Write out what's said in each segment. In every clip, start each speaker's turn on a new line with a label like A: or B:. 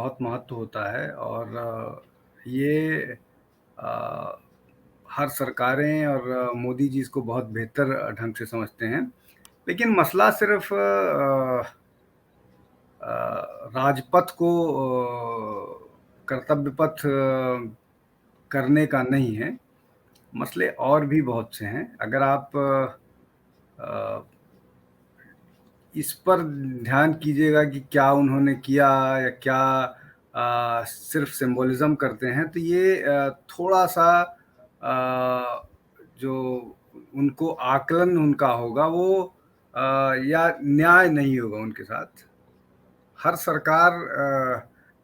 A: बहुत महत्व होता है और ये अ, हर सरकारें और मोदी जी इसको बहुत बेहतर ढंग से समझते हैं। लेकिन मसला सिर्फ़ राजपथ को कर्तव्य पथ करने का नहीं है, मसले और भी बहुत से हैं। अगर आप अ, इस पर ध्यान कीजिएगा कि क्या उन्होंने किया या क्या सिर्फ़ सिंबोलिज़्म करते हैं, तो ये थोड़ा-सा जो उनको आकलन उनका होगा वो या न्याय नहीं होगा उनके साथ। हर सरकार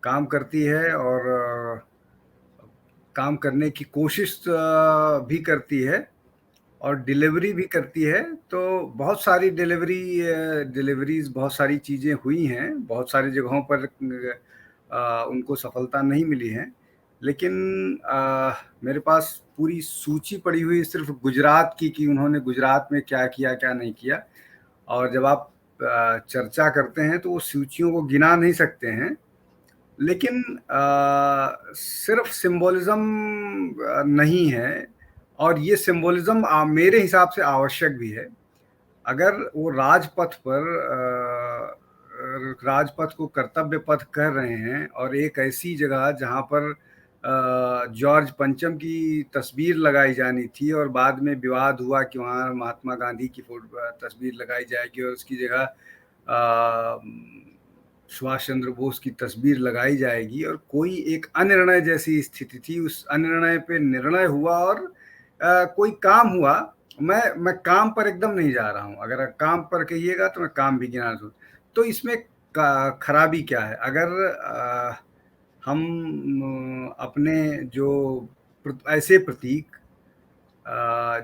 A: काम करती है और काम करने की कोशिश भी करती है और डिलीवरी भी करती है, तो बहुत सारी डिलीवरीज़ बहुत सारी चीज़ें हुई हैं, बहुत सारी जगहों पर उनको सफलता नहीं मिली है। लेकिन मेरे पास पूरी सूची पड़ी हुई सिर्फ़ गुजरात की कि उन्होंने गुजरात में क्या किया, क्या नहीं किया और जब आप चर्चा करते हैं, तो वो सूचियों को गिना नहीं सकते हैं। लेकिन सिर्फ़ सिंबोलिज़्म नहीं है और ये सिंबोलिज़्म मेरे हिसाब से आवश्यक भी है। अगर वो राजपथ पर राजपथ को कर्तव्य पथ कह रहे हैं और एक ऐसी जगह जहाँ पर जॉर्ज पंचम की तस्वीर लगाई जानी थी और बाद में विवाद हुआ कि वहाँ महात्मा गांधी की तस्वीर लगाई जाएगी और उसकी जगह सुभाष चंद्र बोस की तस्वीर लगाई जाएगी और कोई एक अनिर्णय जैसी स्थिति थी, उस अनिर्णय पे निर्णय हुआ और कोई काम हुआ। मैं काम पर एकदम नहीं जा रहा हूँ, अगर काम पर कहिएगा तो मैं काम भी गिना दूँ। तो इसमें खराबी क्या है? अगर हम अपने जो ऐसे प्रतीक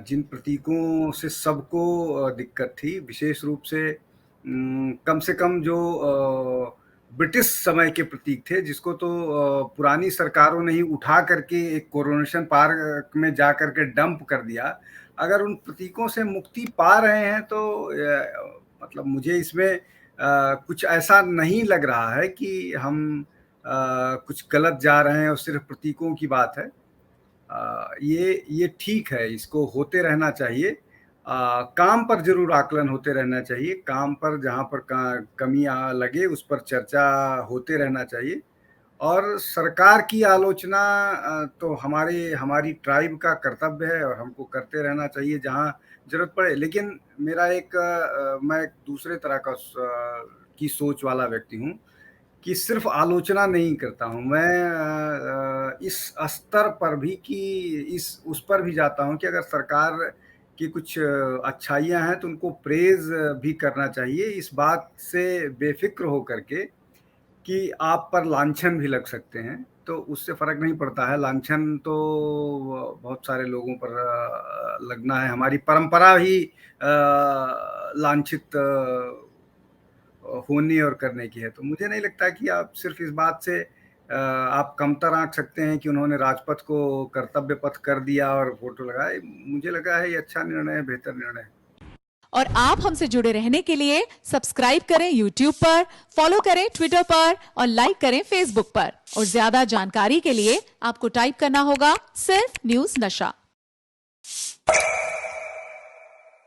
A: जिन प्रतीकों से सबको दिक्कत थी, विशेष रूप कम से कम जो ब्रिटिश समय के प्रतीक थे, जिसको तो पुरानी सरकारों ने ही उठा करके एक कोरोनेशन पार्क में जा कर के डंप कर दिया। अगर उन प्रतीकों से मुक्ति पा रहे हैं, तो मतलब मुझे इसमें कुछ ऐसा नहीं लग रहा है कि हम कुछ गलत जा रहे हैं और सिर्फ़ प्रतीकों की बात है। ये ठीक है, इसको होते रहना चाहिए। काम पर ज़रूर आकलन होते रहना चाहिए, काम पर जहाँ पर कमियाँ लगे उस पर चर्चा होते रहना चाहिए और सरकार की आलोचना तो हमारी ट्राइब का कर्तव्य है और हमको करते रहना चाहिए जहाँ ज़रूरत पड़े। लेकिन मैं एक दूसरे तरह की सोच वाला व्यक्ति हूँ कि सिर्फ़ आलोचना नहीं करता हूँ, मैं इस स्तर पर भी कि इस उस पर भी जाता हूँ कि अगर सरकार की कुछ अच्छाइयाँ हैं, तो उनको प्रेज़ भी करना चाहिए, इस बात से बेफ़िक्र हो कर के कि आप पर लांछन भी लग सकते हैं, तो उससे फ़र्क नहीं पड़ता है, लांछन तो बहुत सारे लोगों पर लगना है, हमारी परंपरा ही लांछित होने और करने की है। तो मुझे नहीं लगता कि आप सिर्फ़ इस बात से आप कमतर आँक सकते हैं कि उन्होंने राजपथ को कर्तव्य पथ कर दिया और फ़ोटो लगाए। मुझे लगा है ये अच्छा निर्णय है, बेहतर निर्णय है।
B: और आप हमसे जुड़े रहने के लिए सब्सक्राइब करें YouTube पर, फॉलो करें Twitter पर और लाइक करें Facebook पर। और ज्यादा जानकारी के लिए आपको टाइप करना होगा सिर्फ न्यूज़ नशा।